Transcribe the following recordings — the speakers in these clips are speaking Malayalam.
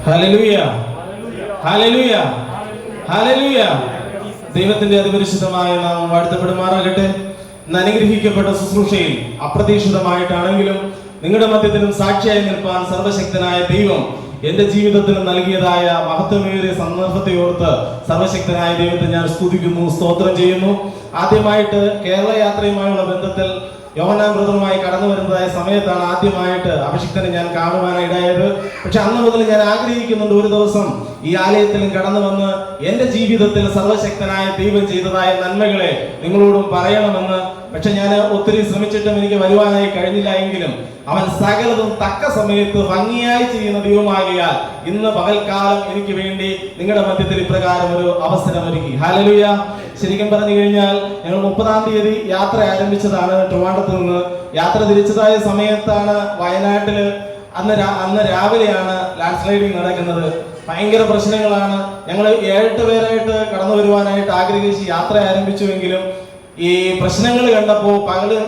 Hallelujah, hallelujah, hallelujah. ദൈവത്തിന്റെ അതിപരിശുദ്ധമായ നാമം വാഴ്ത്തപ്പെടുമാറാകട്ടെ. ഇന്ന് അനുഗ്രഹിക്കപ്പെട്ട ശുശ്രൂഷയിൽ അപ്രതീക്ഷിതമായിട്ടാണെങ്കിലും നിങ്ങളുടെ മധ്യത്തിലും സാക്ഷിയായി നിൽപ്പാൻ സർവശക്തനായ ദൈവം എന്റെ ജീവിതത്തിൽ നൽകിയതായ മഹത്വമേറിയ സന്ദർഭത്തെ ഓർത്ത് സർവശക്തനായ ദൈവത്തെ ഞാൻ സ്തുതിക്കുന്നു, സ്തോത്രം ചെയ്യുന്നു. ആദ്യമായിട്ട് കേരള യാത്രയുമായുള്ള ബന്ധത്തിൽ യോഹന്നാൻ ബ്രദറുമായി കടന്നു വരുന്നതായ സമയത്താണ് ആദ്യമായിട്ട് അഭിഷിക്തനെ ഞാൻ കാണുവാനായിടായത്. പക്ഷെ അന്ന് മുതൽ ഞാൻ ആഗ്രഹിക്കുന്നുണ്ട് ഒരു ദിവസം ഈ ആലയത്തിലും കടന്നു വന്ന് എൻ്റെ ജീവിതത്തിൽ സർവശക്തനായ ദൈവം ചെയ്തതായ നന്മകളെ നിങ്ങളോടും പറയണമെന്ന്. പക്ഷെ ഞാൻ ഒത്തിരി ശ്രമിച്ചിട്ടും എനിക്ക് വരുവാനായി കഴിഞ്ഞില്ല. എങ്കിലും അവൻ സകലതും തക്ക സമയത്ത് ഭംഗിയായി ചെയ്യുന്ന ദൈവമാകിയാൽ ഇന്ന് പകൽക്കാലം എനിക്ക് വേണ്ടി നിങ്ങളുടെ മധ്യത്തിൽ ഇപ്രകാരം ഒരു അവസരം ഒരുക്കി. ഹല്ലേലൂയ. ശരിക്കും പറഞ്ഞു കഴിഞ്ഞാൽ ഞങ്ങൾ 30-ാം തീയതി യാത്ര ആരംഭിച്ചതാണ്. ട്രിവാൻഡ്രത്ത് നിന്ന് യാത്ര തിരിച്ചതായ സമയത്താണ് വയനാട്ടില് അന്ന് രാവിലെയാണ് ലാൻഡ് സ്ലൈഡിങ് നടക്കുന്നത്. ഭയങ്കര പ്രശ്നങ്ങളാണ്. ഞങ്ങൾ 7-8 പേരായിട്ട് കടന്നു വരുവാനായിട്ട് ആഗ്രഹിച്ച് യാത്ര ആരംഭിച്ചുവെങ്കിലും ഈ പ്രശ്നങ്ങൾ കണ്ടപ്പോൾ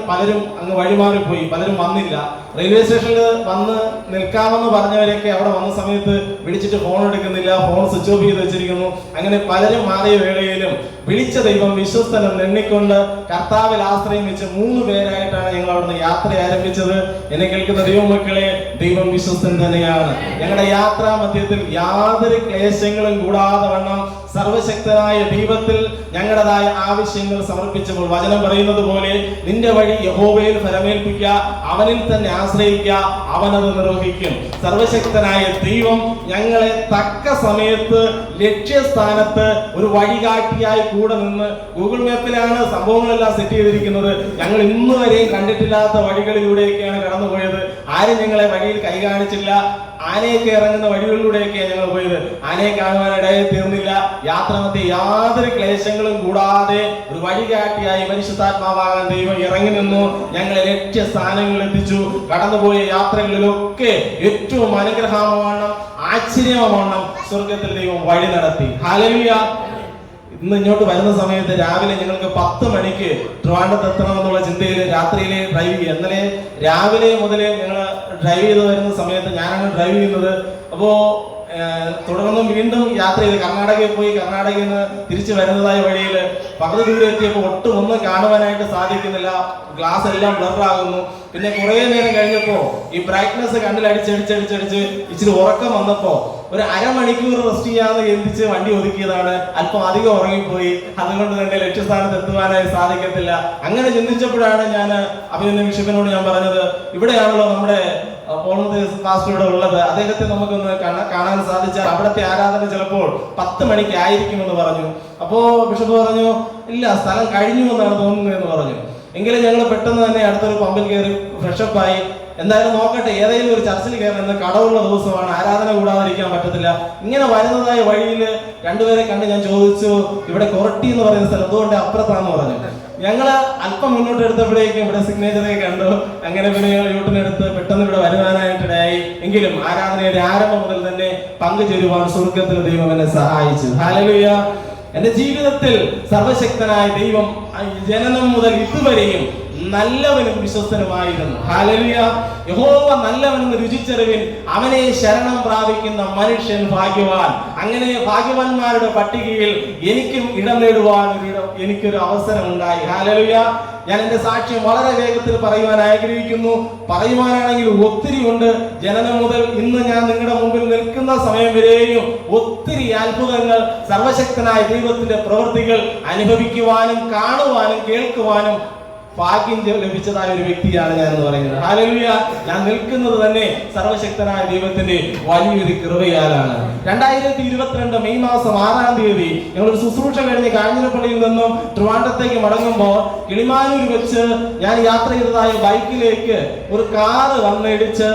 പലരും അങ്ങ് വഴിമാറിപ്പോയി, പലരും വന്നില്ല. റെയിൽവേ സ്റ്റേഷനിൽ വന്ന് നിൽക്കാമെന്ന് പറഞ്ഞവരെയൊക്കെ അവിടെ വന്ന സമയത്ത് വിളിച്ചിട്ട് ഫോൺ എടുക്കുന്നില്ല, ഫോൺ സ്വിച്ച് ഓഫ് ചെയ്ത് വെച്ചിരിക്കുന്നു. അങ്ങനെ പലരും മാറിയ വേളയിലും വിളിച്ച ദൈവം വിശ്വസ്തനും എണ്ണിക്കൊണ്ട് കർത്താവിൽ ആശ്രയം വെച്ച് 3 പേരായിട്ടാണ് ഞങ്ങൾ അവിടുന്ന് യാത്ര ആരംഭിച്ചത്. എന്നെ കേൾക്കുന്ന ദൈവമക്കളെ, ദൈവം വിശ്വസ്തൻ തന്നെയാണ്. ഞങ്ങളുടെ യാത്രാ മധ്യത്തിൽ യാതൊരു ക്ലേശങ്ങളും കൂടാതെ വണ്ണം സർവശക്തനായ ദൈവത്തിൽ ഞങ്ങളുടേതായ ആവശ്യങ്ങൾ സമർപ്പിച്ചപ്പോൾ വചനം പറയുന്നത് പോലെ നിന്റെ വഴി യഹോവയിൽ ഫലമേൽപ്പിക്കുക, അവനിൽ തന്നെ ആശ്രയിക്കുക, അവനത് നിർവഹിക്കും. സർവശക്തനായ ദൈവം ഞങ്ങളെ തക്ക സമയത്ത് ലക്ഷ്യസ്ഥാനത്ത് ഒരു വഴികാട്ടിയായി കൂടെ നിന്ന്, ഗൂഗിൾ മാപ്പിലാണ് സംഭവങ്ങളെല്ലാം സെറ്റ് ചെയ്തിരിക്കുന്നത്. ഞങ്ങൾ ഇന്ന് വരെയും കണ്ടിട്ടില്ലാത്ത വഴികളിലൂടെയൊക്കെയാണ് കടന്നുപോയത്. ആരും ഞങ്ങളെ വഴിയിൽ കൈ കാണിച്ചില്ല. ആനയൊക്കെ ഇറങ്ങുന്ന വഴികളിലൂടെയൊക്കെയാണ് ഞങ്ങൾ പോയത്. ആനയെ കാണുവാനിടയിൽ തീർന്നില്ല. യാത്രാമധ്യേ യാതൊരു ക്ലേശങ്ങളും കൂടാതെ ഒരു വഴികാട്ടിയായി പരിശുദ്ധാത്മാവാകാൻ ദൈവം ഇറങ്ങി നിന്നു. ഞങ്ങളെ ലക്ഷ്യസ്ഥാനങ്ങളിൽ എത്തിച്ചു. കടന്നുപോയ യാത്രകളിലൊക്കെ ഏറ്റവും അനുഗ്രഹമാണ്, ആശ്ചര്യമാണ് സ്വർഗത്തിൽ ദൈവം വഴി നടത്തി. ഹല്ലേലൂയ. ഇന്ന് ഇങ്ങോട്ട് വരുന്ന സമയത്ത് രാവിലെ ഞങ്ങൾക്ക് 10 മണിക്ക് ട്രിവാൻഡ്രത്ത് എത്തണമെന്നുള്ള ചിന്തയിൽ രാത്രിയിലെ ഡ്രൈവ് ചെയ്യുക. ഇന്നലെ രാവിലെ മുതൽ ഞങ്ങൾ ഡ്രൈവ് ചെയ്ത് വരുന്ന സമയത്ത് ഞാനാണ് ഡ്രൈവ് ചെയ്യുന്നത്. അപ്പോൾ തുടർന്നും വീണ്ടും യാത്ര ചെയ്ത് കർണാടകയിൽ പോയി കർണാടകയിൽ നിന്ന് തിരിച്ചു വരുന്നതായ വഴിയിൽ പകുതി ദൂരം എത്തിയപ്പോൾ ഒട്ടും ഒന്നും കാണുവാനായിട്ട് സാധിക്കുന്നില്ല. ഗ്ലാസ് എല്ലാം ബ്ലറാകുന്നു. പിന്നെ കുറേ നേരം കഴിഞ്ഞപ്പോൾ ഈ ബ്രൈറ്റ്നസ് കണ്ണിൽ അടിച്ചടിച്ചടിച്ചടിച്ച് ഇച്ചിരി ഉറക്കം വന്നപ്പോൾ ഒരു അരമണിക്കൂർ റെസ്റ്റ് ചെയ്യാന്ന് ചിന്തിച്ച് വണ്ടി ഒതുക്കിയതാണ്. അല്പം അധികം ഉറങ്ങിപ്പോയി. അതുകൊണ്ട് തന്നെ ലക്ഷ്യസ്ഥാനത്ത് എത്തുവാനായി സാധിക്കത്തില്ല. അങ്ങനെ ചിന്തിച്ചപ്പോഴാണ് ഞാൻ അഭിനന്ദൻ ബിഷപ്പിനോട് ഞാൻ പറഞ്ഞത്, ഇവിടെയാണല്ലോ നമ്മുടെ പാസ്റ്റർ ഇവിടെ ഉള്ളത്, അദ്ദേഹത്തെ നമുക്കൊന്ന് കാണാൻ സാധിച്ചാൽ അവിടുത്തെ ആരാധന ചിലപ്പോൾ 10 മണിക്ക് ആയിരിക്കുമെന്ന് പറഞ്ഞു. അപ്പോ ബിഷപ്പ് പറഞ്ഞു, ഇല്ല, സ്ഥലം കഴിഞ്ഞു എന്നാണ് തോന്നുന്നത് എന്ന് പറഞ്ഞു. എങ്കിലും ഞങ്ങൾ പെട്ടെന്ന് തന്നെ അടുത്തൊരു പമ്പിൽ കയറി ഫ്രഷപ്പായി. എന്തായാലും നോക്കട്ടെ, ഏതെങ്കിലും ഒരു ചർച്ചിൽ കയറുന്ന കടവുള്ള ദിവസമാണ്, ആരാധന കൂടാതിരിക്കാൻ പറ്റത്തില്ല. ഇങ്ങനെ വരുന്നതായ വഴിയിൽ 2 പേരെ കണ്ട് ഞാൻ ചോദിച്ചു, ഇവിടെ കൊറട്ടി എന്ന് പറയുന്ന സ്ഥലം എന്തുകൊണ്ട് അപ്പുറത്താന്ന് പറഞ്ഞു. ഞങ്ങള് അല്പം മുന്നോട്ട് എടുത്തപ്പോഴേക്കും ഇവിടെ സിഗ്നേച്ചറൊക്കെ കണ്ടു. അങ്ങനെ പിന്നെ ഞങ്ങൾ യൂട്ടിനെടുത്ത് പെട്ടെന്ന് ഇവിടെ വരുവാനായിട്ടിടയായി. എങ്കിലും ആരാധനയുടെ ആരംഭം മുതൽ തന്നെ പങ്കുചേരുവാൻ സ്വർഗത്തിൽ ദൈവം എന്നെ സഹായിച്ചു. ഹല്ലേലൂയ. എന്റെ ജീവിതത്തിൽ സർവശക്തനായ ദൈവം ജനനം മുതൽ ഇതുവരെയും നല്ലവനും വിശ്വസ്തനുമായിരുന്നു. ഹല്ലേലൂയ. യഹോവ നല്ലവനെന്ന് രുചിച്ചറിവിൻ, അവനെ ശരണം പ്രാപിക്കുന്ന മനുഷ്യൻ ഭാഗ്യവാൻ. അങ്ങനെ ഭാഗ്യവാന്മാരുടെ പട്ടികയിൽ എനിക്കും ഇടം നേടുവാൻ എനിക്കൊരു അവസരം ഉണ്ടായി. ഹല്ലേലൂയ. ഞാൻ എന്റെ സാക്ഷ്യം വളരെ വേഗത്തിൽ പറയുവാൻ ആഗ്രഹിക്കുന്നു. പറയുവാനാണെങ്കിൽ ഒത്തിരി ഉണ്ട്. ജനനം മുതൽ ഇന്ന് ഞാൻ നിങ്ങളുടെ മുമ്പിൽ നിൽക്കുന്ന സമയം വരെയും ഒത്തിരി അത്ഭുതങ്ങൾ, സർവശക്തനായ ദൈവത്തിന്റെ പ്രവൃത്തികൾ അനുഭവിക്കുവാനും കാണുവാനും കേൾക്കുവാനും ഭാഗ്യം ലഭിച്ചതായ ഒരു വ്യക്തിയാണ് ഞാൻ എന്ന് പറയുന്നത്. ഹല്ലേലൂയ. ഞാൻ നിൽക്കുന്നത് തന്നെ സർവശക്തനായ ദൈവത്തിന്റെ വലിയൊരു കൃപയാലാണ്. 2022 മെയ് മാസം 6-ാം തീയതി ഞങ്ങളൊരു ശുശ്രൂഷ കഴിഞ്ഞ് കാഞ്ഞിരപ്പള്ളിയിൽ നിന്നും ട്രിവാൻഡ്രത്തേക്ക് മടങ്ങുമ്പോൾ കിളിമാനൂർ വെച്ച് ഞാൻ യാത്ര ചെയ്തതായ ബൈക്കിലേക്ക് ഒരു കാറ് വന്നിടിച്ച്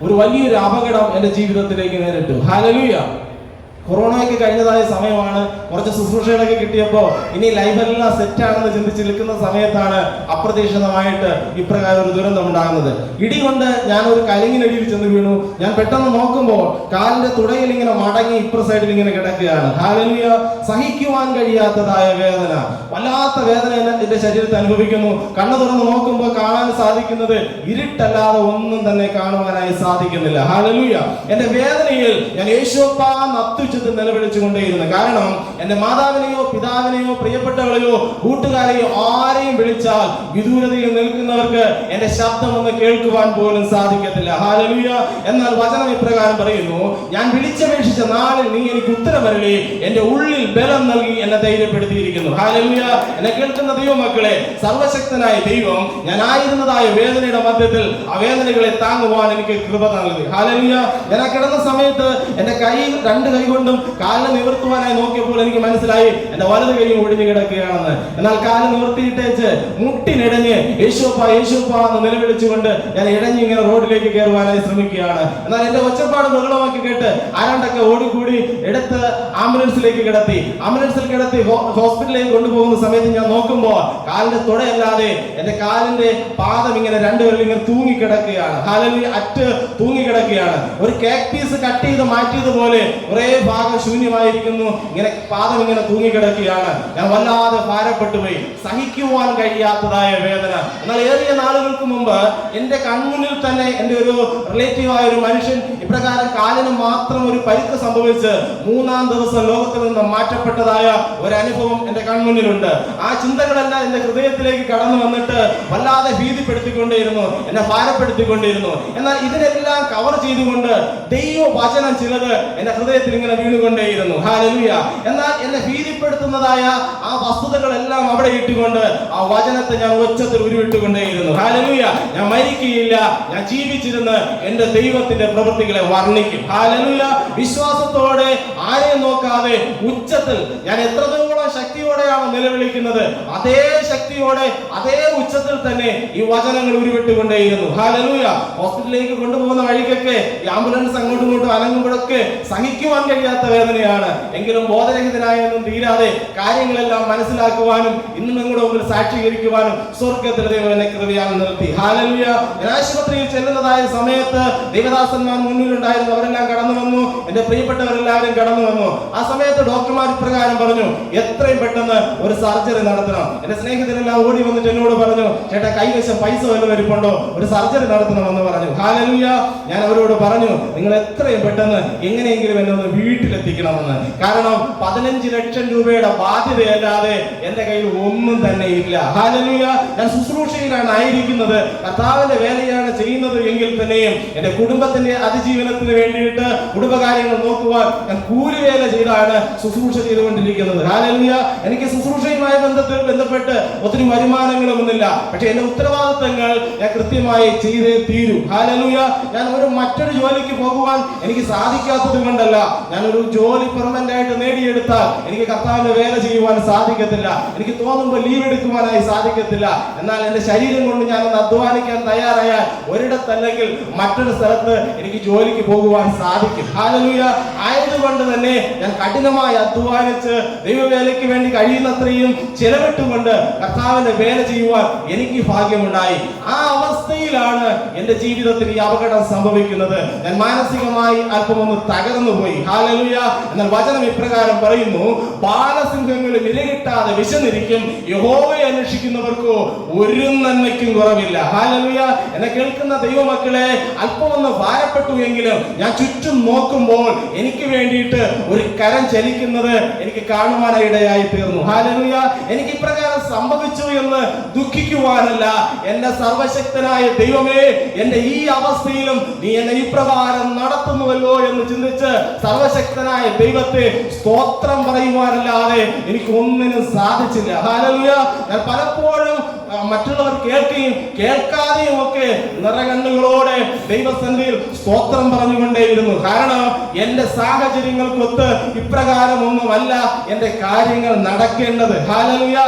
ഒരു വലിയൊരു അപകടം എന്റെ ജീവിതത്തിലേക്ക് നേരിട്ടു. ഹല്ലേലൂയ. കൊറോണയ്ക്ക് കഴിഞ്ഞതായ സമയമാണ്. കുറച്ച് ശുശ്രൂഷകളൊക്കെ കിട്ടിയപ്പോൾ ഇനി ലൈഫെല്ലാം സെറ്റാണെന്ന് ചിന്തിച്ച് നിൽക്കുന്ന സമയത്താണ് അപ്രതീക്ഷിതമായിട്ട് ഇപ്രകാരം ഒരു ദുരന്തം ഉണ്ടാകുന്നത്. ഇടി കൊണ്ട് ഞാൻ ഒരു കലിങ്ങിനടിയിൽ ചെന്ന് വീണു. ഞാൻ പെട്ടെന്ന് നോക്കുമ്പോൾ കാലിന്റെ തുടയിൽ ഇങ്ങനെ മടങ്ങി ഇപ്പുറ സൈഡിൽ ഇങ്ങനെ കിടക്കുകയാണ്. ഹല്ലേലൂയ. സഹിക്കുവാൻ കഴിയാത്തതായ വേദന, വല്ലാത്ത വേദന എന്റെ ശരീരത്തിൽ അനുഭവിക്കുന്നു. കണ്ണു തുറന്ന് നോക്കുമ്പോൾ കാണാൻ സാധിക്കുന്നത് ഇരുട്ടല്ലാതെ ഒന്നും തന്നെ കാണുവാനായി സാധിക്കുന്നില്ല. ഹല്ലേലൂയ. എന്റെ വേദനയിൽ ഞാൻ യേശുവപ്പാ അത്യുച്ചത്തിൽ നിലവിളിച്ചുകൊണ്ടേയിരുന്നു. കാരണം എന്റെ മാതാവിനെയോ പിതാവിനെയോ പ്രിയപ്പെട്ടവളെയോ കൂട്ടുകാരെയോ ആരെയും വിളിച്ചാൽ വിദൂരതയിൽ നിൽക്കുന്നവർക്ക് എന്റെ ശബ്ദം ഒന്ന് കേൾക്കുവാൻ പോലും സാധിക്കത്തില്ല. ഹല്ലേലൂയ. എന്നാൽ വചനം ഇപ്രകാരം പറയുന്നു, ഞാൻ വിളിച്ചപേക്ഷിച്ച നാളിൽ നീ എനിക്ക് ഉത്തരമരുളി എന്റെ ഉള്ളിൽ ബലം നൽകി എന്നെ ധൈര്യപ്പെടുത്തിയിരിക്കുന്നു. ഹല്ലേലൂയ. എന്നെ കേൾക്കുന്ന ദൈവമക്കളെ, സർവശക്തനായ ദൈവം ഞാൻ ആയിരുന്നതായ വേദനയുടെ മധ്യത്തിൽ ആ വേദനകളെ താങ്ങുവാൻ എനിക്ക് കൃപ നൽകി. ഹല്ലേലൂയ. ഞാൻ ആ കിടന്ന സമയത്ത് എന്റെ കൈ, രണ്ട് കൈ കൊണ്ടും കാലിനെ നിവർത്തുവാനായി നോക്കിയപ്പോൾ എനിക്ക് മനസ്സിലായി എന്റെ വലത് കൈ ഒടിഞ്ഞു കിടക്കുകയാണെന്ന്. എന്നാൽ കാല് നിവർത്തിയിട്ടേച്ച് മുട്ടിനിടഞ്ഞ് യേശുവപ്പാ യേശുവപ്പാ എന്ന് നിലവിളിച്ചുകൊണ്ട് ഞാൻ ഇടഞ്ഞ് ഇങ്ങനെ റോഡിലേക്ക് കയറുവാനായി ശ്രമിക്കുകയാണ്. എന്നാൽ എന്റെ ഒച്ചപ്പാട് ബഹളമാക്കി കേട്ട് ആരാണ്ടൊക്കെ ഓടിക്കൂടി എടുത്ത് ആംബുലൻസിലേക്ക് കിടത്തി. ആംബുലൻസിൽ കിടത്തി ഹോസ്പിറ്റലിലേക്ക് കൊണ്ടുപോകുന്ന സമയത്ത് ഞാൻ നോക്കുമ്പോൾ കാലിന്റെ തുടയല്ലാതെ എന്റെ കാലിന്റെ പാദം ഇങ്ങനെ രണ്ടുപേരും ഇങ്ങനെ തൂങ്ങിക്കിടക്കുകയാണ്. ഹല്ലേലൂയ. അറ്റ് തൂങ്ങിക്കിടക്കുകയാണ്. ഒരു കേക്ക് പീസ് കട്ട് ചെയ്ത് മാറ്റിയതുപോലെ ഒരേ ഭാഗം ശൂന്യമായിരിക്കുന്നു. ഇങ്ങനെ പാദം ഇങ്ങനെ തൂങ്ങിക്കിടക്കുകയാണ്. ഞാൻ വല്ലാതെ ഭാരപ്പെട്ടു പോയി. സഹിക്കുവാൻ കഴിയാത്തതായ വേദന. എന്നാൽ ഏറിയ നാളുകൾക്ക് മുമ്പ് എന്റെ കൺമുന്നിൽ തന്നെ എന്റെ ഒരു റിലേറ്റീവായ ഒരു മനുഷ്യൻ ഇപ്രകാരം കാലിന് മാത്രം ഒരു പരിക്ക് സംഭവിച്ച് 3-ാം ദിവസം ലോകത്തിൽ നിന്ന് മാറ്റപ്പെട്ടതായ ഒരു അനുഭവം എന്റെ കൺമുന്നിലുണ്ട്. ആ ചിന്തകളെല്ലാം എന്റെ ഹൃദയത്തിലേക്ക് കടന്നു വന്നിട്ട് വല്ലാതെ ഭീതിപ്പെടുത്തിക്കൊണ്ടേയിരുന്നു, എന്നെ ഭാരപ്പെടുത്തിക്കൊണ്ടിരുന്നു. എന്നാൽ ഇതിനെല്ലാം കവർ ചെയ്തുകൊണ്ട് ദൈവവചനം ചിലത് എന്റെ ഹൃദയത്തിൽ ഇങ്ങനെ വീണുകൊണ്ടേയിരുന്നു. ഹല്ലേലൂയ. എന്നാൽ എന്നെ ഭീതിപ്പെടുത്തുന്നതായ ആ വസ്തുതകളെല്ലാം അവിടെ ഇട്ടുകൊണ്ട് ആ വചനത്തെ ഞാൻ ഉച്ചത്തിൽ ഉരുവിട്ടുകൊണ്ടേയിരുന്നു. ഹല്ലേലൂയ. ഞാൻ മരിക്കുകയില്ല, ഞാൻ ജീവിച്ചിരുന്ന് എന്റെ ദൈവത്തിന്റെ പ്രവൃത്തികളെ വർണ്ണിക്കും. ഹല്ലേലൂയ. വിശ്വാസത്തോടെ ആരെയും നോക്കാതെ ഉച്ചത്തിൽ ഞാൻ എത്രത്തോളം ശക്തിയോടെയാണ് നിലവിളിക്കുന്നത്, അതേ ശക്തിയോടെ അതേ ഉച്ചത്തിൽ തന്നെ ഈ വചനങ്ങൾ ഉരുവിട്ടുകൊണ്ടേയിരുന്നു. ഹല്ലേലൂയ. ഹോസ്പിറ്റലിലേക്ക് കൊണ്ടുപോകുന്ന വഴിക്കൊക്കെ ഈ ആംബുലൻസ് അങ്ങോട്ടും ഇങ്ങോട്ടും അനങ്ങുമ്പോഴൊക്കെ സഹിക്കുവാൻ കഴിയാത്ത വേദനയാണ്. എങ്കിലും ബോധരഹിതനായൊന്നും തീരാതെ കാര്യങ്ങളെല്ലാം മനസ്സിലാക്കുവാനും ഇന്നും നിങ്ങളുടെ മുമ്പിൽ സാക്ഷീകരിക്കുവാനും സ്വർഗ്ഗത്തിലെ ദൈവം എന്നെ കൃപയാൽ നിർത്തി. ഹല്ലേലൂയ. ഞാൻ ആശുപത്രിയിൽ ചെല്ലുന്നതായ സമയത്ത് ദൈവദാസന്മാർ മുന്നിലുണ്ടായിരുന്നു. അവരെല്ലാം കടന്നു വന്നു. എന്റെ പ്രിയപ്പെട്ടവരെല്ലാവരും കടന്നു വന്നു. ആ സമയത്ത് ഡോക്ടർമാർ ഇപ്രകാരം പറഞ്ഞു, എത്രയും പെട്ടെന്ന് ഒരു സർജറി നടത്തണം. എന്റെ സ്നേഹിതരെല്ലാം ഓടി വന്നിട്ട് എന്നോട് പറഞ്ഞു, ചേട്ടാ കൈവശം പൈസ വല്ലതും ഇരിപ്പുണ്ടോ, ഒരു സർജറി നടത്തണമെന്ന് പറഞ്ഞു. ഹല്ലേലൂയ. ഞാൻ അവരോട് പറഞ്ഞു, നിങ്ങൾ എത്രയും പെട്ടെന്ന് എങ്ങനെയെങ്കിലും എന്നെ ഒന്ന് വീട്ടിലെത്തിക്കണമെന്ന്. കാരണം 15 ലക്ഷം രൂപയുടെ ബാധ്യതയല്ലാതെ എന്റെ കയ്യിൽ ഒന്നും തന്നെ ഇല്ല. ഹല്ലേലൂയ. ഞാൻ ശുശ്രൂഷയിലാണ് ആയിരിക്കുന്നത്, കർത്താവിന്റെ വേലയാണ് ചെയ്യുന്നത് എങ്കിൽ തന്നെയും എന്റെ കുടുംബത്തിന്റെ അതിജീവനത്തിന് വേണ്ടിയിട്ട് കുടുംബകാര്യങ്ങൾ നോക്കുവാൻ ഞാൻ കൂലിവേല ചെയ്താണ് ശുശ്രൂഷ ചെയ്തുകൊണ്ടിരിക്കുന്നത്. ഹല്ലേലൂയ. എനിക്ക് ശുശ്രൂഷയുമായി ബന്ധപ്പെട്ട് ഒത്തിരി വരുമാനങ്ങളൊന്നുമില്ല. പക്ഷെ എന്റെ ഉത്തരവാദിത്തങ്ങൾ ഞാൻ കൃത്യമായി ചെയ്തേ തീരൂ. ഹല്ലേലൂയ. ഞാൻ മറ്റൊരു ജോലിക്ക് പോകുവാൻ എനിക്ക് സാധിക്കാത്തത് കൊണ്ടല്ല. ഞാനൊരു ജോലി പെർമനന്റ് ആയിട്ട് നേടിയെടുത്താൽ എനിക്ക് കർത്താവിന്റെ വേല ചെയ്യുവാൻ സാധിക്കത്തില്ല. എനിക്ക് തോന്നുമ്പോൾ ലീവ് എടുക്കുവാനായി സാധിക്കത്തില്ല. എന്നാൽ എന്റെ ശരീരം കൊണ്ട് ഞാനൊന്ന് അധ്വാനിക്കാൻ തയ്യാറായാൽ ഒരിടത്തല്ലെങ്കിൽ മറ്റൊരു സ്ഥലത്ത് എനിക്ക് ജോലിക്ക് പോകുവാൻ സാധിക്കും. ഹല്ലേലൂയ. ആയതുകൊണ്ട് തന്നെ ഞാൻ കഠിനമായി അധ്വാനിച്ച് ദൈവവേലയ്ക്ക് വേണ്ടി കഴിയുന്നത്രയും ചെലവിട്ടുകൊണ്ട് കർത്താവിന്റെ വേല ചെയ്യുവാൻ എനിക്ക് ഭാഗ്യമുണ്ടായി. ആ അവസ്ഥയിലാണ് എന്റെ ജീവിതത്തിൽ ഈ അപകടം സംഭവിക്കുന്നത്. ഞാൻ മാനസികമായി അല്പമൊന്ന് തകർന്നു പോയി. ഹല്ലേലൂയ. എന്നാൽ വചനം ഇപ്രകാരം പറയുന്നു, ബാലസിംഹങ്ങൾ ഇരകിട്ടാതെ വിശന്നിരിക്കും, യഹോവയെ അന്വേഷിക്കുന്നവർക്കോ ഒരു നന്മയ്ക്കും കുറവില്ല. ഹല്ലേലൂയ. എന്നെ കേൾക്കുന്ന ദൈവമക്കളെ, അല്പമൊന്ന് ഭാരപ്പെട്ടു എങ്കിലും ഞാൻ ചുറ്റും നോക്കുമ്പോൾ എനിക്ക് വേണ്ടിയിട്ട് ഒരു കരം ചലിക്കുന്നത് എനിക്ക് കാണുവാനിടയായി തീർന്നു. ഹല്ലേലൂയ. എനിക്ക് ഇപ്രകാരം സംഭവിച്ചു എന്ന് ദുഃഖിക്കുവാനല്ല, എന്റെ സർവശക്തനായ ദൈവമേ, എന്റെ ഈ അവസ്ഥയിലും നീ എന്നെ ഇപ്രകാരം നടത്തുന്നുവല്ലോ എന്ന് ചിന്തിച്ച് സർവശക്തനായ ദൈവത്തെ സ്തോത്രം പറയുവാനല്ലാതെ എനിക്ക് ഒന്നിനും സാധിച്ചില്ല. ഹല്ലേലൂയ. ഞാൻ പലപ്പോഴും മറ്റുള്ളവർ കേൾക്കുകയും കേൾക്കാതെയും ഒക്കെ നിറകണ്ണുകളോടെ ദൈവസന്നിധിയിൽ സ്തോത്രം പറഞ്ഞുകൊണ്ടേയിരുന്നു. കാരണം എന്റെ സാഹചര്യങ്ങൾക്കൊത്ത് ഇപ്രകാരം ഒന്നുമല്ല എന്റെ കാര്യങ്ങൾ നടക്കേണ്ടത്. ഹല്ലേലൂയ.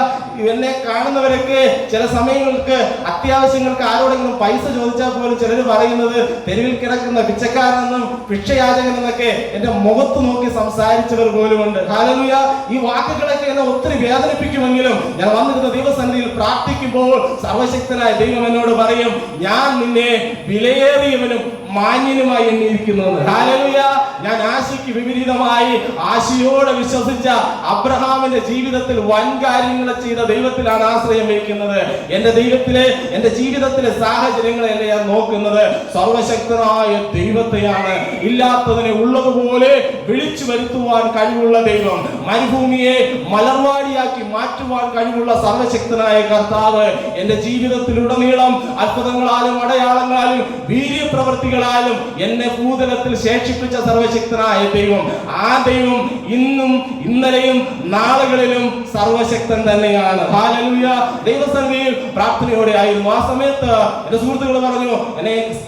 എന്നെ കാണുന്നവരൊക്കെ ചില സമയങ്ങൾക്ക് അത്യാവശ്യങ്ങൾക്ക് ആരോടെങ്കിലും പൈസ ചോദിച്ചാൽ പോലും ചിലർ പറയുന്നത് തെരുവിൽ കിടക്കുന്ന പിച്ചക്കാരെന്നും ഭിക്ഷയാചകനെന്നൊക്കെ എന്റെ മുഖത്ത് നോക്കി സംസാരിച്ചവർ പോലുമുണ്ട്. ഹല്ലേലൂയ. ഈ വാക്കുകളൊക്കെ എന്നെ ഒത്തിരി വേദനിപ്പിക്കുമെങ്കിലും ഞാൻ വന്നിരുന്ന ദൈവസന്നിധിയിൽ പ്രാർത്ഥിക്കുമ്പോൾ സർവശക്തനായ ദൈവം എന്നോട് പറയും, ഞാൻ നിന്നെ വിലയേറിയവനും മാന്യനുമായി എണ്ണിയിരിക്കുന്നു. ഹല്ലേലൂയ. ഞാൻ ആശയ്ക്ക് വിപരീതമായി ആശയോടെ വിശ്വസിച്ച അബ്രഹാമിന്റെ ജീവിതത്തിൽ വൻ കാര്യങ്ങൾ ചെയ്ത ദൈവത്തിലാണ് ആശ്രയം വയ്ക്കുന്നത്. എന്റെ ജീവിതത്തിലെ സാഹചര്യങ്ങളെയല്ല ഞാൻ നോക്കുന്നത്, സർവശക്തനായ ദൈവത്തെയാണ്. ഇല്ലാത്തതിനെ ഉള്ളതുപോലെ വിളിച്ചു വരുത്തുവാൻ കഴിവുള്ള ദൈവം, മരുഭൂമിയെ മലർവാടിയാക്കി മാറ്റുവാൻ കഴിവുള്ള സർവശക്തനായ കർത്താവ് എന്റെ ജീവിതത്തിലുടനീളം അത്ഭുതങ്ങളാലും അടയാളങ്ങളാലും വീര്യപ്രവൃത്തികളാലും എന്നെ ഭൂതലത്തിൽ ശേഷിപ്പിച്ച സർവശക്തനായ ദൈവം, ആ ദൈവം ഇന്നും ഇന്നലെയും നാളുകളിലും സർവശക്തൻ തന്നെയാണ്. ഹല്ലേലൂയ. ദൈവസന്നിധിയിൽ പ്രാർത്ഥനയോടെ ആയിരുന്നു. ആ സമയത്ത് എന്റെ സുഹൃത്തുക്കൾ പറഞ്ഞു,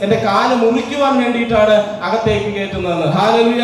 എന്റെ കാല് മുറിക്കുവാൻ വേണ്ടിയിട്ടാണ് അകത്തേക്ക് കയറ്റുന്നതെന്ന്. ഹല്ലേലൂയ.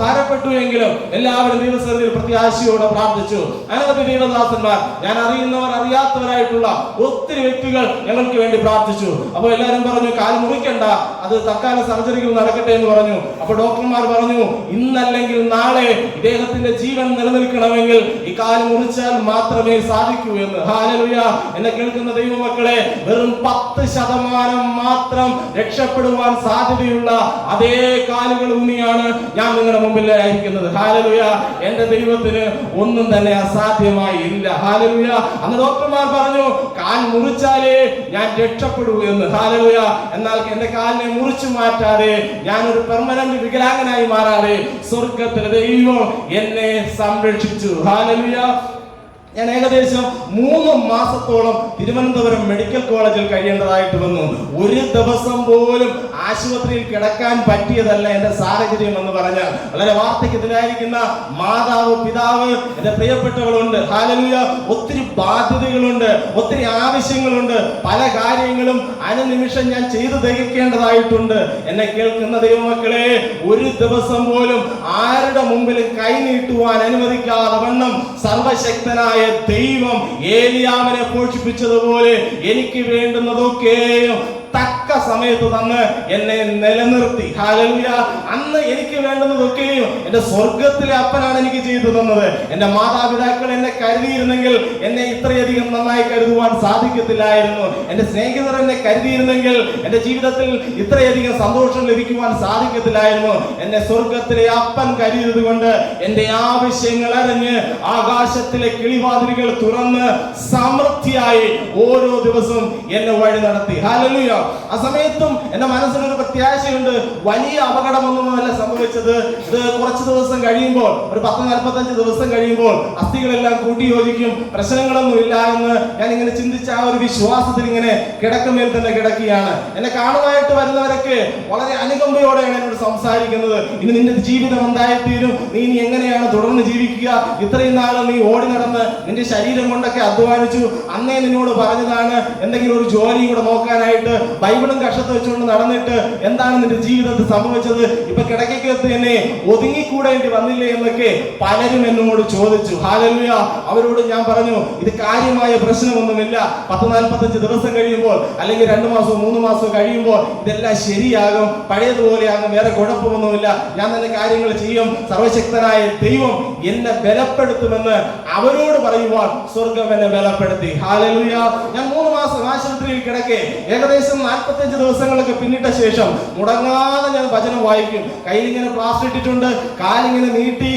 ഭാരപ്പെട്ടു എങ്കിലും എല്ലാവരും ദൈവസന്നിധിയിൽ പ്രത്യാശയോടെ പ്രാർത്ഥിച്ചു. അനവധി ദൈവദാസന്മാർ, ഞാൻ അറിയുന്നവർ അറിയാത്തവരായിട്ടുള്ള ഒത്തിരി വ്യക്തികൾ ഞങ്ങൾക്ക് വേണ്ടി പ്രാർത്ഥിച്ചു. അപ്പോൾ എല്ലാവരും പറഞ്ഞു, കാല് മുറിക്കണ്ട, അത് തൽക്കാല സർജറികൾ നടക്കട്ടെ എന്ന് പറഞ്ഞു. അപ്പോൾ ഡോക്ടർമാർ പറഞ്ഞു, ഇന്നല്ലെങ്കിൽ നാളെ ഇദ്ദേഹത്തിന്റെ ജീവൻ നിലനിൽക്കണമെങ്കിൽ ഈ കാല് മുറിച്ചാൽ മാത്രമേ സാധിക്കൂ എന്ന്. ഹല്ലേലൂയ. എന്നെ കേൾക്കുന്ന ദൈവമക്കളെ, വെറും 10% മാത്രം രക്ഷപ്പെടുവാൻ സാധ്യതയുള്ള അതേ കാലുകൾ ഊന്നിയാണ് ഞാൻ നിങ്ങളുടെ മുമ്പിൽ ആയിരിക്കുന്നത്. ഹല്ലേലൂയ. എന്റെ ദൈവത്തിന് ഒന്നും തന്നെ അസാധ്യമായി ഇല്ല. ഹല്ലേലൂയ. അന്ന് ഡോക്ടർമാർ പറഞ്ഞു, കാൽ മുറിച്ചാലേ ഞാൻ രക്ഷപ്പെടൂ എന്ന്. ഹല്ലേലൂയ. എന്നാൽ എന്റെ കാലിനെ മുറിച്ചു മാറ്റാതെ, ഞാനൊരു പെർമനന്റ് വികലാംഗനായി മാറാതെ സ്വർഗത്തിലെ ദൈവം എന്നെ സംരക്ഷിച്ചു. ഹല്ലേലൂയ. ഞാൻ ഏകദേശം 3 മാസത്തോളം തിരുവനന്തപുരം മെഡിക്കൽ കോളേജിൽ കഴിയേണ്ടതായിട്ട് വന്നു. ഒരു ദിവസം പോലും ആശുപത്രിയിൽ കിടക്കാൻ പറ്റിയതല്ല എന്റെ സാഹചര്യം എന്ന് പറഞ്ഞാൽ, വളരെ വാർദ്ധക്യത്തിലായിരിക്കുന്ന മാതാവ്, പിതാവ്, എന്റെ പ്രിയപ്പെട്ടവളുണ്ട്. ഹല്ലേലൂയ. ഒത്തിരി ബാധ്യതകളുണ്ട്, ഒത്തിരി ആവശ്യങ്ങളുണ്ട്, പല കാര്യങ്ങളും അനുനിമിഷം ഞാൻ ചെയ്തു തികയ്ക്കേണ്ടതായിട്ടുണ്ട്. എന്നെ കേൾക്കുന്ന ദൈവമക്കളെ, ഒരു ദിവസം പോലും ആരുടെ മുമ്പിൽ കൈ നീട്ടുവാൻ അനുവദിക്കാതെ വണ്ണം സർവശക്തനായ ദൈവം ഏലിയാവിനെ പോഷിപ്പിച്ചതുപോലെ എനിക്ക് വേണ്ടുന്നതൊക്കെയും തക്ക സമയത്ത് തന്ന് എന്നെ നിലനിർത്തി. ഹല്ലേലൂയ. അന്ന് എനിക്ക് വേണ്ടുന്നതൊക്കെയും എന്റെ സ്വർഗത്തിലെ അപ്പനാണ് എനിക്ക് ചെയ്തു തന്നത്. എന്റെ മാതാപിതാക്കൾ എന്നെ കരുതിയിരുന്നെങ്കിൽ എന്നെ ഇത്രയധികം നന്നായി കരുതുവാൻ സാധിക്കത്തില്ലായിരുന്നു. എന്റെ സ്നേഹിതർ എന്നെ കരുതിയിരുന്നെങ്കിൽ എന്റെ ജീവിതത്തിൽ ഇത്രയധികം സന്തോഷം ലഭിക്കുവാൻ സാധിക്കത്തില്ലായിരുന്നു. എന്നെ സ്വർഗത്തിലെ അപ്പൻ കരുതിയത് കൊണ്ട് എന്റെ ആവശ്യങ്ങൾ അറിഞ്ഞ് ആകാശത്തിലെ കിളിവാതിലുകൾ തുറന്ന് സമൃദ്ധിയായി ഓരോ ദിവസവും എന്നെ വഴി നടത്തി. ഹല്ലേലൂയ. ആ സമയത്തും എന്റെ മനസ്സിലൊരു പ്രത്യാശയുണ്ട്, വലിയ അപകടമൊന്നുമല്ല സംഭവിച്ചത്. ഇത് കുറച്ച് ദിവസം കഴിയുമ്പോൾ, ഒരു 10-45 ദിവസം കഴിയുമ്പോൾ അസ്ഥികളെല്ലാം കൂട്ടിയോജിക്കും, പ്രശ്നങ്ങളൊന്നും ഇല്ല എന്ന് ഞാൻ ഇങ്ങനെ ചിന്തിച്ച ആ ഒരു വിശ്വാസത്തിൽ ഇങ്ങനെ കിടക്കുമേൽ തന്നെ കിടക്കുകയാണ്. എന്നെ കാണുവാനായിട്ട് വരുന്നവരൊക്കെ വളരെ അനുകമ്പയോടെയാണ് എന്നോട് സംസാരിക്കുന്നത്. ഇനി നിന്റെ ജീവിതം എന്തായിത്തീരും, നീ ഇനി എങ്ങനെയാണ് തുടർന്ന് ജീവിക്കുക, ഇത്രയും നാള് നീ ഓടി നടന്ന് നിന്റെ ശരീരം കൊണ്ടൊക്കെ അധ്വാനിച്ചു, അന്നേ നിന്നോട് പറഞ്ഞതാണ് എന്തെങ്കിലും ഒരു ജോലി കൂടെ നോക്കാനായിട്ട്, ബൈബിളും കഷത്ത് വെച്ചുകൊണ്ട് നടന്നിട്ട് എന്താണ് നിന്റെ ജീവിതത്തിൽ സംഭവിച്ചത്, ഇപ്പൊ കിടക്കകത്ത് തന്നെ ഒതുങ്ങിക്കൂടേണ്ടി വന്നില്ലേ എന്നൊക്കെ പലരും എന്നോട് ചോദിച്ചു. ഹല്ലേലൂയ. അവരോട് ഞാൻ പറഞ്ഞു, ഇത് കാര്യമായ പ്രശ്നമൊന്നുമില്ല, 10-45 ദിവസം കഴിയുമ്പോൾ അല്ലെങ്കിൽ 2 മാസമോ 3 മാസമോ കഴിയുമ്പോൾ ഇതെല്ലാം ശരിയാകും, പഴയതുപോലെയാകും, വേറെ കുഴപ്പമൊന്നുമില്ല, ഞാൻ തന്നെ കാര്യങ്ങൾ ചെയ്യും, സർവശക്തനായ ദൈവം എന്നെ ബലപ്പെടുത്തുമെന്ന് അവരോട് പറയുവാൻ സ്വർഗം എന്നെ ബലപ്പെടുത്തി. ഹല്ലേലൂയ. ഞാൻ 3 മാസം ആശുപത്രിയിൽ കിടക്കെ ഏകദേശം 45 ദിവസങ്ങളൊക്കെ പിന്നിട്ട ശേഷം മുടങ്ങാതെ ഞാൻ വചനം വായിക്കും. കയ്യിലിങ്ങനെ പ്ലാസ്റ്റർ ഇട്ടിട്ടുണ്ട്, കാലിങ്ങനെ നീട്ടി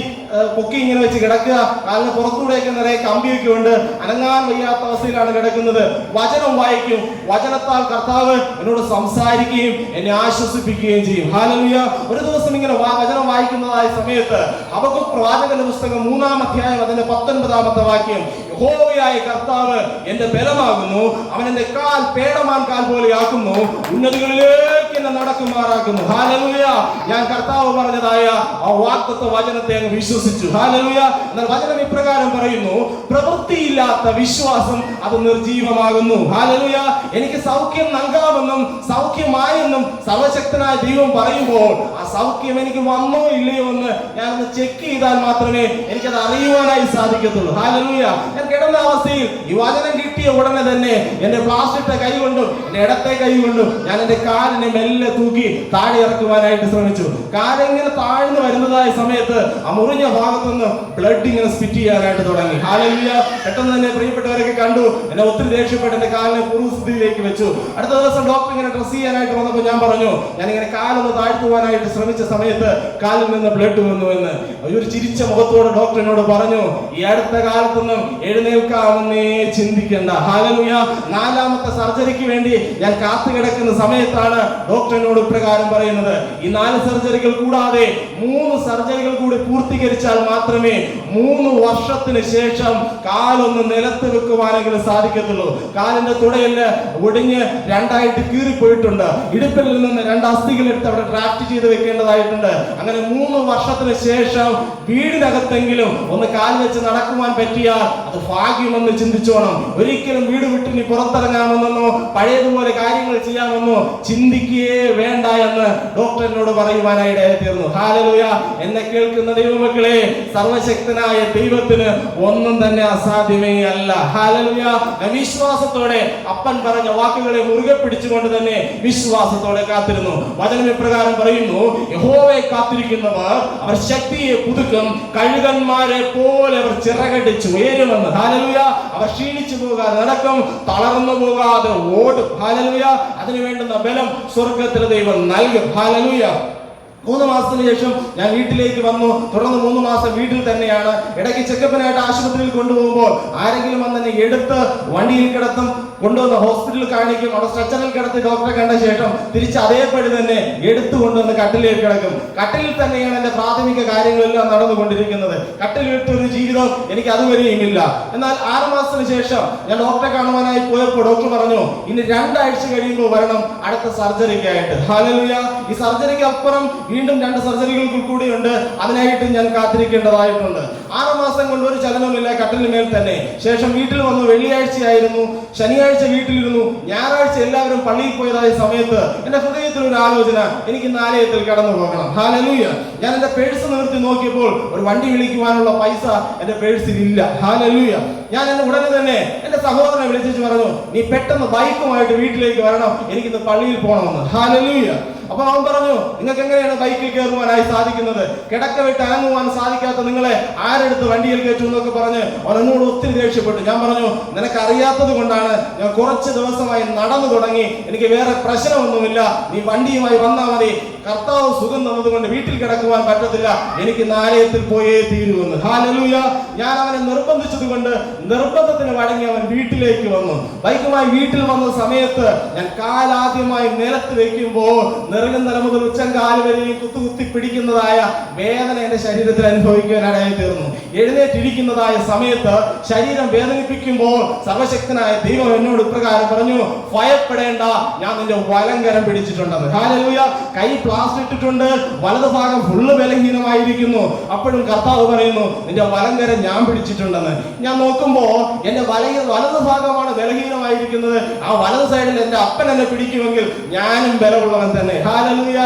പൊക്കി ഇങ്ങനെ വെച്ച് കിടക്കുക, കാലിന് പുറത്തൂടെയൊക്കെ നിറയെ കമ്പിയൊക്കെ ഉണ്ട്, അനങ്ങാൻ വയ്യാത്ത അവസ്ഥയിലാണ് കിടക്കുന്നത്. വചനം വായിക്കും. വചനത്താൽ കർത്താവ് എന്നോട് സംസാരിക്കുകയും എന്നെ ആശ്വസിപ്പിക്കുകയും ചെയ്യും. ഹല്ലേലൂയ. ഒരു ദിവസം ഇങ്ങനെ വചനം വായിക്കുന്നതായ സമയത്ത് ഹബക്കൂക്ക് പ്രവാചകന്റെ പുസ്തകം 3-ാം അധ്യായം അതിന്റെ 19-ാമത്തെ വാക്യം, യഹോവയായ കർത്താവ് എന്റെ ബലമാകുന്നു. അവൻ എന്റെ കാൽ പേടമാൻ കാൽ പോലെ ആക്കുന്നു, ഉന്നതികളിലേക്ക് എന്നെ നടക്കുമാറാക്കുന്നു. ഹല്ലേലൂയ. ഞാൻ കർത്താവ് പറഞ്ഞതായ ആ വാഗ്ദത്ത വചനത്തെ അങ്ങ് വിശ്വസിച്ചു. ഹല്ലേലൂയ. എന്നാൽ വചനം ഇപ്രകാരം പറയുന്നു, പ്രവൃത്തിയില്ലാത്ത വിശ്വാസം അത് നിർജീവമാകുന്നു. ഹല്ലേലൂയ. എനിക്ക് സൗഖ്യം നൽകാമെന്നും സൗഖ്യമായെന്നും സർവശക്തനായ ദൈവം പറയുമ്പോൾ ആ സൗഖ്യം എനിക്ക് വന്നോ ഇല്ലയോ എന്ന് ഞാനൊന്ന് ചെക്ക് ചെയ്താൽ മാത്രമേ എനിക്കത് അറിയുവാനായി സാധിക്കത്തുള്ളൂ. ഹല്ലേലൂയ. ഞാൻ കിടന്ന അവസ്ഥയിൽ ഈ വചനം കിട്ടിയ ഉടനെ തന്നെ എന്റെ പ്ലാസ്റ്റിട്ട കൈ കൊണ്ടും എന്റെ ഇടത്തെ കൈ കൊണ്ടും ഞാൻ എന്റെ കാലിനെ മെല്ലെ തൂക്കി താഴെ ഇറക്കുവാനായിട്ട് ശ്രമിച്ചു. കാലിങ്ങനെ താഴ്ന്നു വരുന്നതായ സമയത്ത് ആ മുറിഞ്ഞ ഭാഗത്തുനിന്ന് ബ്ലഡ് ഇങ്ങനെ സ്പിറ്റ് ചെയ്യാനായിട്ട് തുടങ്ങി. ഹല്ലേലൂയ. പെട്ടെന്ന് തന്നെ പ്രിയപ്പെട്ടവരൊക്കെ കണ്ടു. എന്നെ ഒത്തിരി ദേഷ്യപ്പെട്ട് എന്റെ കാലിനെ പൂർവ്വസ്ഥിതിയിലേക്ക് വെച്ചു. അടുത്ത ദിവസം ഡോക്ടർ ഇങ്ങനെ ഡ്രസ് ചെയ്യാനായിട്ട് വന്നപ്പോൾ ഞാൻ പറഞ്ഞു, ഞാനിങ്ങനെ കാലൊന്ന് താഴ്ത്തുവാനായിട്ട് ശ്രമിച്ച സമയത്ത് കാലിൽ നിന്ന് ബ്ലഡ് വന്നു എന്ന്. ഒരു ചിരിച്ച മുഖത്തോടെ ഡോക്ടർ എന്നോട് പറഞ്ഞു, ഈ അടുത്ത കാലത്തൊന്നും എഴുന്നേൽക്കാമെന്നേ ചിന്തിക്കണ്ട. ഹല്ലേലൂയ. 4ാമത്തെ സർജറിക്ക് വേണ്ടി ഞാൻ കാത്തു കിടക്കുന്ന സമയത്താണ് ഡോക്ടർ എന്നോട് ഇപ്രകാരം പറയുന്നത്, ഈ 4 സർജറികൾ കൂടാതെ 3 സർജറികൾ കൂടി പൂർത്തീകരിച്ചാൽ മാത്രമേ 3 വർഷത്തിന് ശേഷം കാലൊന്ന് നിലത്ത് വെക്കുവാനെങ്കിലും സാധിക്കത്തുള്ളൂ. കാലിന്റെ തുടയല് ഒടിഞ്ഞ് 2ആയിട്ട് കീറിപ്പോയിട്ടുണ്ട്. ഇടുപ്പിൽ നിന്ന് 2 അസ്ഥികൾ എടുത്ത് അവിടെ ഡ്രാഫ്റ്റ് ചെയ്ത് വെക്കേണ്ടതായിട്ടുണ്ട്. അങ്ങനെ 3 വർഷത്തിന് ശേഷം വീടിനകത്തെങ്കിലും ഒന്ന് കാൽ വെച്ച് നടക്കുവാൻ പറ്റിയാൽ അത് ഭാഗ്യമെന്ന് ചിന്തിച്ചോണം. ഒരിക്കലും വീട് വിട്ട് നീ പുറത്തിറങ്ങാമെന്നോ പഴയതുപോലെ കാര്യങ്ങൾ ചെയ്യാമെന്നോ ചിന്തിക്കുകയേ വേണ്ട എന്ന് ഡോക്ടർ എന്നോട് പറയുവാനായിടയായി തീർന്നു. ഹല്ലേലൂയ. എന്നെ കേൾക്കുന്ന ദൈവമക്കളെ, സർവശക്തനായ ദൈവത്തിന് ഒന്നും തന്നെ അസാധ്യമേ അല്ല. ഹല്ലേലൂയ. വിശ്വാസത്തോടെ അപ്പൻ പറഞ്ഞ വാക്കുകളെ മുറുകെ പിടിച്ചുകൊണ്ട് തന്നെ വിശ്വാസത്തോടെ കാത്തിരുന്നു. വചനം ഇപ്രകാരം പറയുന്നു, യഹോവയെ കാത്തിരിക്കുന്നവർ അവർ ശക്തിയെ പുതുക്കും, കഴുകന്മാരെ പോലെ അവർ ചിറകടിച്ച് ഉയരുമെന്ന്. ഹല്ലേലൂയ. അവർ ക്ഷീണിച്ചു പോകാതെ നടക്കും, തളർന്നു പോകാതെ ഓടും. ഹല്ലേലൂയ. അതിനു വേണ്ടുന്ന ബലം സ്വർഗ്ഗത്തിലെ ദൈവം നൽകും. ഹല്ലേലൂയ. 3 മാസത്തിന് ശേഷം ഞാൻ വീട്ടിലേക്ക് വന്നു. തുടർന്ന് 3 മാസം വീട്ടിൽ തന്നെയാണ്. ഇടയ്ക്ക് ചെക്കപ്പിനായിട്ട് ആശുപത്രിയിൽ കൊണ്ടുപോകുമ്പോൾ ആരെങ്കിലും വന്ന് എന്നെ എടുത്ത് വണ്ടിയിൽ കിടത്തും, കൊണ്ടുവന്ന് ഹോസ്പിറ്റലിൽ കാണിക്കും. അവിടെ സ്ട്രെച്ചറിൽ കിടത്തി ഡോക്ടറെ കണ്ട ശേഷം തിരിച്ച് അതേപടി തന്നെ എടുത്തു കൊണ്ടുവന്ന് കട്ടിലേക്ക് കിടക്കും. കട്ടിലിൽ തന്നെയാണ് എന്റെ പ്രാഥമിക കാര്യങ്ങളെല്ലാം നടന്നുകൊണ്ടിരിക്കുന്നത്. കട്ടിലിട്ടൊരു ജീവിതം എനിക്ക് അതുവരെയും ഇല്ല. എന്നാൽ 6 മാസത്തിന് ശേഷം ഞാൻ ഡോക്ടറെ കാണുവാനായി പോയപ്പോൾ ഡോക്ടർ പറഞ്ഞു, ഇനി 2 ആഴ്ച കഴിയുമ്പോൾ വരണം അടുത്ത സർജറിക്കായിട്ട്. ഹല്ലേലൂയ. ഈ സർജറിക്ക് അപ്പുറം വീണ്ടും 2 സർജറികൾ കൂടിയുണ്ട്. അതിനായിട്ട് ഞാൻ കാത്തിരിക്കേണ്ടതായിട്ടുണ്ട്. 6 മാസം കൊണ്ട് ഒരു ചലനമില്ല, കട്ടിലിന് മേൽ തന്നെ. ശേഷം വീട്ടിൽ വന്നു. വെള്ളിയാഴ്ചയായിരുന്നു. ശനിയാഴ്ച വീട്ടിലിരുന്നു. ഞായറാഴ്ച എല്ലാവരും പള്ളിയിൽ പോയതായ സമയത്ത് എന്റെ ഹൃദയത്തിൽ ഒരു ആലോചന, എനിക്ക് ഇന്ന് ആലയത്തിൽ കടന്നു പോകണം. ഹല്ലേലൂയ. ഞാൻ എന്റെ പേഴ്സ് നിവർത്തി നോക്കിയപ്പോൾ ഒരു വണ്ടി വിളിക്കുവാനുള്ള പൈസ എന്റെ പേഴ്സിൽ ഇല്ല. ഹല്ലേലൂയ. ഞാൻ എന്നെ ഉടനെ തന്നെ എന്റെ സഹോദരനെ വിളിച്ചു പറഞ്ഞു, നീ പെട്ടെന്ന് ബൈക്കുമായിട്ട് വീട്ടിലേക്ക് വരണം, എനിക്കിന്ന് പള്ളിയിൽ പോകണമെന്ന്. ഹല്ലേലൂയ. അപ്പൊ അവൻ പറഞ്ഞു, നിങ്ങൾക്ക് എങ്ങനെയാണ് ബൈക്കിൽ കയറുവാനായി സാധിക്കുന്നത്? കിടക്ക വിട്ട് അനങ്ങുവാൻ സാധിക്കാത്ത നിങ്ങളെ ആരെടുത്ത് വണ്ടിയിൽ കയറ്റും എന്നൊക്കെ പറഞ്ഞ് അവൻ എന്നോട് ഒത്തിരി ദേഷ്യപ്പെട്ടു. ഞാൻ പറഞ്ഞു, നിനക്ക് അറിയാത്തത് കൊണ്ടാണ്. ഞാൻ കുറച്ച് ദിവസമായി നടന്നു തുടങ്ങി, എനിക്ക് വേറെ പ്രശ്നമൊന്നുമില്ല, നീ വണ്ടിയുമായി വന്നാൽ മതി. കർത്താവ് സുഖം തന്നതുകൊണ്ട് വീട്ടിൽ കിടക്കുവാൻ പറ്റത്തില്ല, എനിക്ക് ആലയത്തിൽ പോയേ തീരുവെന്ന്. ഹല്ലേലൂയ. ഞാൻ അവനെ നിർബന്ധിച്ചത് കൊണ്ട് നിർബന്ധത്തിന് വഴങ്ങി അവൻ വീട്ടിലേക്ക് വന്നു. ബൈക്കുമായി വീട്ടിൽ വന്ന സമയത്ത് ഞാൻ കാലാദ്യമായി നിലത്ത് വെക്കുമ്പോൾ നെറുകന്തല മുതൽ ഉച്ചങ്കാല് വരെയും കുത്തി പിടിക്കുന്നതായ വേദന എന്റെ ശരീരത്തിൽ അനുഭവിക്കാനിടയായി തീർന്നു. എഴുന്നേറ്റിരിക്കുന്നതായ സമയത്ത് ശരീരം വേദനിപ്പിക്കുമ്പോൾ സർവശക്തനായ ദൈവം എന്നോട് ഇപ്രകാരം പറഞ്ഞു, ഭയപ്പെടേണ്ട, ഞാൻ നിന്റെ വലങ്കരം പിടിച്ചിട്ടുണ്ടെന്ന്. ഹല്ലേലൂയ. കൈ പ്ലാസ്റ്റർ ഇട്ടിട്ടുണ്ട്, വലതു ഭാഗം ഫുള്ള് ബലഹീനമായിരിക്കുന്നു. അപ്പോഴും കർത്താവ് പറയുന്നു, നിന്റെ വലങ്കരം ഞാൻ പിടിച്ചിട്ടുണ്ടെന്ന്. ഞാൻ നോക്കുമ്പോ എന്റെ വലതു ഭാഗമാണ് ബലഹീനമായിരിക്കുന്നത്. ആ വലതു സൈഡിൽ എന്റെ അപ്പൻ എന്നെ പിടിക്കുമെങ്കിൽ ഞാനും ബലമുള്ളവൻ തന്നെ. ഹല്ലേലൂയ.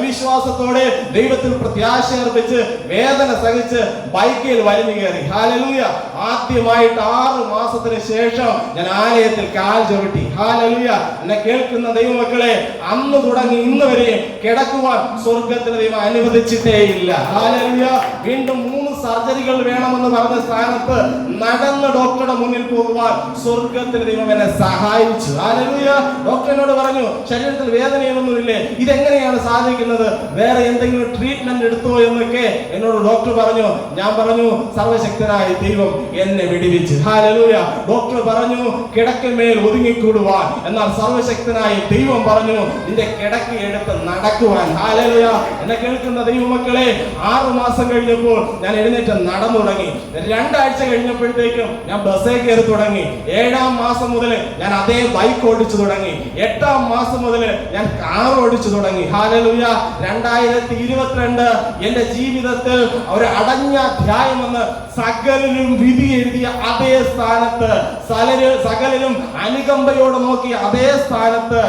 വിശ്വാസത്തോടെ ദൈവത്തിൽ പ്രത്യാശ അർപ്പിച്ച് വേദന സഹിച്ച് ബൈക്കിൽ വലിഞ്ഞു കയറി. ഹല്ലേലൂയ. ആദ്യമായിട്ട് 6 മാസത്തിന് ശേഷം ഞാൻ ആലയത്തിൽ കാൽ ചവിട്ടി. ഹല്ലേലൂയ. എന്നെ കേൾക്കുന്ന ദൈവമക്കളെ, അന്ന് തുടങ്ങി ഇന്ന് വരെ കിടക്കുവാൻ സ്വർഗ്ഗത്തിലെ ദൈവം അനുവദിച്ചിട്ടേ ഇല്ല. ഹല്ലേലൂയ. വീണ്ടും 3 സർജറികൾ വേണമെന്ന് പറഞ്ഞ സ്ഥാനത്ത് നടന്ന് ഡോക്ടറുടെ മുന്നിൽ പോകുവാൻ സ്വർഗ്ഗത്തിലെ ദൈവം എന്നെ സഹായിച്ചു. ഹല്ലേലൂയ. ഡോക്ടർ എന്നോട് പറഞ്ഞു, ശരീരത്തിൽ വേദനയൊന്നുമില്ലേ, ഇതെങ്ങനെയാണ് സാധിക്കുന്നത്, വേറെ എന്തെങ്കിലും ട്രീറ്റ്മെന്റ് എടുത്തോ എന്നൊക്കെ എന്നോട് ഡോക്ടർ പറഞ്ഞു. ഞാൻ പറഞ്ഞു, സർവശക്തനായ ദൈവം എന്നെ വിടുവിച്ചു. ഹല്ലേലൂയ. ഡോക്ടർ പറഞ്ഞു, കിടക്കമേൽ ഒതുങ്ങിക്കൂടുവാൻ. എന്നാൽ സർവശക്തനായ ദൈവം പറഞ്ഞു, നിന്റെ കിടക്ക എടുത്ത് നടക്കുവാൻ. ഹല്ലേലൂയ. എന്നെ കേൾക്കുന്ന ദൈവമക്കളെ, 6 മാസം കഴിഞ്ഞപ്പോൾ ഞാൻ എഴുന്നേറ്റ് നടന്നു തുടങ്ങി. 2 ആഴ്ച കഴിഞ്ഞപ്പോഴത്തേക്കും ഞാൻ ബസ്സേ കയറി തുടങ്ങി. 7-ാം മാസം മുതൽ ഞാൻ അതേ ബൈക്ക് ഓടിച്ചു തുടങ്ങി. 8-ാം മാസം മുതൽ ഞാൻ കാർ ഓടിച്ചു തുടങ്ങി. ഹല്ലേലൂയ. 2022 എന്റെ ജീവിതത്തിൽ ഒരു അടഞ്ഞ അധ്യായമെന്ന് സകലിലും വിധി എഴുതിയ അതേ സ്ഥാനത്ത്, സകലിലും അനുകമ്പയോടെ നോക്കി അതേ സ്ഥാനത്ത്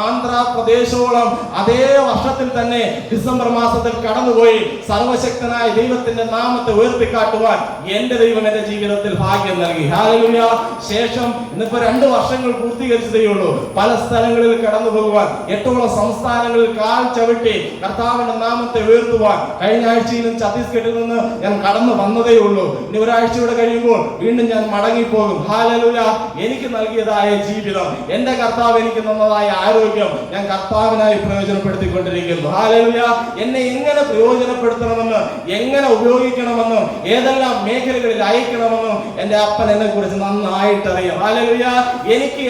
ആന്ധ്രാപ്രദേശോളം അതേ വർഷത്തിൽ തന്നെ ഡിസംബർ മാസത്തിൽ കടന്നുപോയി സർവശക്തനായ ദൈവത്തിന്റെ നാമത്തെ ഉയർത്തിക്കാട്ടുവാൻ എന്റെ ദൈവം എന്റെ ജീവിതത്തിൽ ഭാഗ്യം നൽകി. ഹല്ലേലൂയ. ശേഷം ഇന്നിപ്പോ 2 വർഷങ്ങൾ പൂർത്തീകരിച്ചതേ ഉള്ളൂ. പല സ്ഥലങ്ങളിൽ കടന്നു പോകുവാൻ, 8ഓളം സംസ്ഥാനങ്ങളിൽ കാൽ ചവിട്ടി കർത്താവിന്റെ നാമത്തെ ഉയർത്തുവാൻ കഴിഞ്ഞ ആഴ്ചയിലും ഛത്തീസ്ഗഡിൽ നിന്ന് ഞാൻ കടന്നു വന്നതേ ഉള്ളൂ. ഇനി ഒരാഴ്ചയോടെ കഴിയുമ്പോൾ വീണ്ടും ഞാൻ മടങ്ങിപ്പോകും. ഹല്ലേലൂയ. എനിക്ക് നൽകിയതായ ജീവിതം, എന്റെ കർത്താവ് എനിക്ക് തന്നതായ ആരോഗ്യം ഞാൻ കർത്താവിനായി പ്രയോജനപ്പെടുത്തിക്കൊണ്ടിരിക്കുന്നു. ഹല്ലേലൂയ. എന്നെ എങ്ങനെ പ്രയോജനപ്പെടുത്തണമെന്ന്, എങ്ങനെ ഉപയോഗിക്കണമെന്നും, ഏതെല്ലാം മേഖലകളിൽ അയക്കണമെന്നും എന്റെ അപ്പൻ എന്നെ കുറിച്ച് നന്നായിട്ട് അറിയാം. ഹല്ലേലൂയ. എനിക്ക്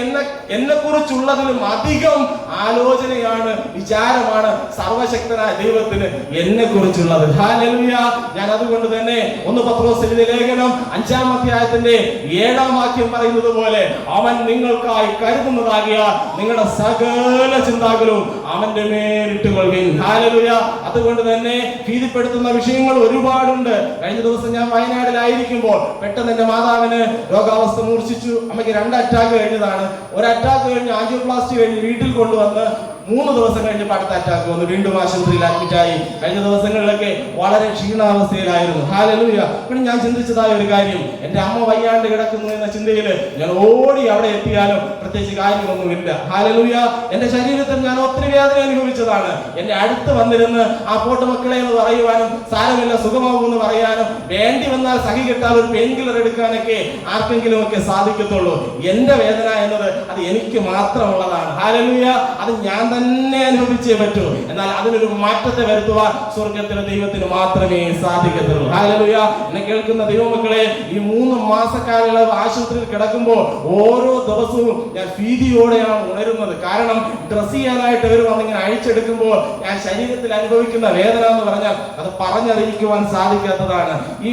എന്നെ കുറിച്ചുള്ളതിലും അധികം ആലോചനയാണ്, വിചാരമാണ് സർവശക്തനായ ദൈവത്തിന് എന്നെ കുറിച്ചുള്ളത്. ഹല്ലേലൂയ. ഞാൻ അതുകൊണ്ട് തന്നെ 1 പത്രോസ് എഴുതിയ ലേഖനം 5-ാം അധ്യായത്തിന്റെ 7-ാം വാക്യം പറയുന്നത് പോലെ അവൻ നിങ്ങൾക്കായി കരുതുന്നതാകിയാൽ നിങ്ങളുടെ സകല ചിന്താകളും അവന്റെ മേലിട്ടുകൊള്ളുവിൻ. ഹല്ലേലൂയ. അതുകൊണ്ട് തന്നെ ഭീതിപ്പെടുത്തുന്ന വിഷയങ്ങൾ ഒരുപാടുണ്ട്. കഴിഞ്ഞ ദിവസം ഞാൻ വയനാട്ടിലായിരിക്കുമ്പോൾ പെട്ടെന്ന് എന്റെ മാതാവിന് രോഗാവസ്ഥ മൂർച്ഛിച്ചു. അമ്മയ്ക്ക് 2 അറ്റാക്ക് കഴിഞ്ഞതാണ്. 1 അറ്റാക്ക് കഴിഞ്ഞ് ആൻജിയോപ്ലാസ്റ്റി കഴിഞ്ഞ് വീട്ടിൽ കൊണ്ടുവന്ന് 3 ദിവസം കഴിഞ്ഞപ്പോൾ അടുത്ത അറ്റാക്ക് വന്നു. വീണ്ടും ആശുപത്രിയിൽ അഡ്മിറ്റായി. കഴിഞ്ഞ ദിവസങ്ങളിലൊക്കെ വളരെ ക്ഷീണാവസ്ഥയിലായിരുന്നു. ഹല്ലേലൂയ. പിന്നെ ഞാൻ ചിന്തിച്ചതായ ഒരു കാര്യം, എന്റെ അമ്മ വയ്യാണ്ട് കിടക്കുന്നു എന്ന ചിന്തയിൽ ഞാൻ ഓടി അവിടെ എത്തിയാലും പ്രത്യേകിച്ച് കാര്യമൊന്നുമില്ല. ഹല്ലേലൂയ. എന്റെ ശരീരത്തിൽ ഞാൻ ഒത്തിരി വേദന അനുഭവിച്ചതാണ്. എന്റെ അടുത്ത് വന്നിരുന്ന് ആ പോട്ട് മക്കളെ എന്ന് പറയുവാനും, സാരമില്ല സുഖമാകുമെന്ന് പറയാനും, വേണ്ടി വന്നാൽ സഹി കെട്ടാൽ ഒരു പെയിൻ കില്ലർ എടുക്കാനൊക്കെ ആർക്കെങ്കിലും ഒക്കെ സാധിക്കത്തുള്ളൂ. എന്റെ വേദന എന്നത് അത് എനിക്ക് മാത്രമുള്ളതാണ്. ഹല്ലേലൂയ. അത് ഞാൻ തന്നെ അനുഭവിച്ചേ പറ്റൂ. എന്നാൽ അതിനൊരു മാറ്റത്തെ വരുത്തുവാൻ സ്വർഗത്തിലെ ദൈവത്തിന് മാത്രമേ സാധിക്കത്തുള്ളൂ. ഹല്ലേലൂയ. എന്നെ കേൾക്കുന്ന ദൈവമക്കളെ, ഈ 3 മാസക്കാലയളവ് ആശുപത്രിയിൽ കിടക്കുമ്പോൾ ഓരോ ദിവസവും ഞാൻ ഭീതിയോടെയാണ് ഉണരുന്നത്. കാരണം ഡ്രസ് ചെയ്യാനായിട്ട് ഇവർ വന്നിങ്ങനെ അഴിച്ചെടുക്കുമ്പോൾ ഞാൻ ശരീരത്തിൽ അനുഭവിക്കുന്ന വേദന എന്ന് പറഞ്ഞാൽ അത് പറഞ്ഞറിയിക്കുവാൻ സാധിക്കാത്തതാണ്. ഈ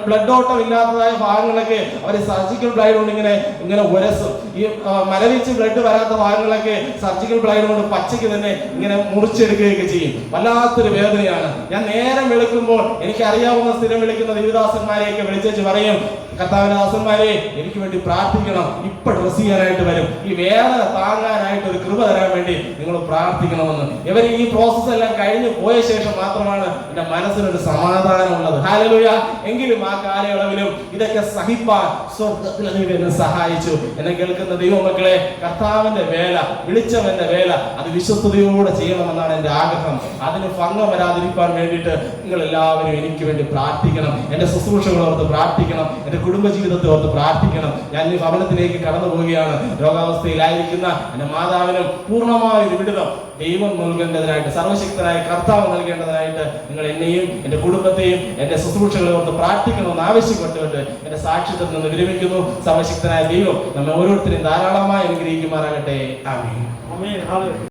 ബ്ലഡ് ഓട്ടം ഇല്ലാത്തതായ ഭാഗങ്ങളൊക്കെ അവർ സർജിക്കൽ ബ്ലൈഡ് കൊണ്ട് ഇങ്ങനെ ഉരസും. ഈ മരവിച്ച് ബ്ലഡ് വരാത്ത ഭാഗങ്ങളൊക്കെ സർജിക്കൽ ബ്ലൈഡ് കൊണ്ട് പച്ചയ്ക്ക് തന്നെ ഇങ്ങനെ മുറിച്ചെടുക്കുകയൊക്കെ ചെയ്യും. വല്ലാത്തൊരു വേദനയാണ്. ഞാൻ നേരം വിളിക്കുമ്പോൾ എനിക്ക് അറിയാവുന്ന സ്ഥിരം വിളിക്കുന്ന ദേവദാസന്മാരെയൊക്കെ വിളിച്ചു പറയും, കർത്താവിന്റെ ദാസന്മാരെ എനിക്ക് വേണ്ടി പ്രാർത്ഥിക്കണം, ഇപ്പൊ ഡ്രസ് ചെയ്യാനായിട്ട് വരും, ഈ വേദന താങ്ങാനായിട്ട് ഒരു കൃപ തരാൻ വേണ്ടി നിങ്ങൾ പ്രാർത്ഥിക്കണമെന്ന്. ഇവർ ഈ പ്രോസസ് എല്ലാം കഴിഞ്ഞു പോയ ശേഷം മാത്രമാണ് എന്റെ മനസ്സിനൊരു സമാധാനം ഉള്ളത്. ഹല്ലേലൂയ. എങ്കിലും ആ കാലയളവിലും ഇതൊക്കെ സഹിപ്പാൻ സ്വർഗ്ഗത്തിലെ ദൈവം എന്നെ സഹായിച്ചു. എന്നെ കേൾക്കുന്ന ദൈവമക്കളെ, കർത്താവിന്റെ വേല, വിളിച്ചവന്റെ വേല അത് വിശ്വസ്തയോടെ ചെയ്യണമെന്നാണ് എന്റെ ആഗ്രഹം. അതിന് ഭംഗം വരാതിരിക്കാൻ വേണ്ടിയിട്ട് നിങ്ങൾ എല്ലാവരും എനിക്ക് വേണ്ടി പ്രാർത്ഥിക്കണം. എന്റെ ശുശ്രൂഷകൾ ഓർത്ത് പ്രാർത്ഥിക്കണം. എന്റെ കുടുംബജീവിതത്തെ ഓർത്ത് പ്രാർത്ഥിക്കണം. ഞാൻ ഈ ഭവനത്തിലേക്ക് കടന്നു പോവുകയാണ്. രോഗാവസ്ഥയിലായിരിക്കുന്ന എന്റെ മാതാവിനും പൂർണ്ണമായ ഒരു വിടുതൽ ദൈവം നൽകേണ്ടതിനായിട്ട്, സർവശക്തനായ കർത്താവ് നൽകേണ്ടതിനായിട്ട് നിങ്ങൾ എന്നെയും എന്റെ കുടുംബത്തെയും എന്റെ ശുശ്രൂഷകളെ ഓർത്ത് പ്രാർത്ഥിക്കണമെന്ന് ആവശ്യപ്പെട്ടുകൊണ്ട് എന്റെ സാക്ഷ്യത്തിൽ നിന്ന് വിരമിക്കുന്നു. സർവശക്തനായ ദൈവം നമ്മെ ഓരോരുത്തരെയും ധാരാളമായി അനുഗ്രഹിക്കുമാറാകട്ടെ. ആമേൻ.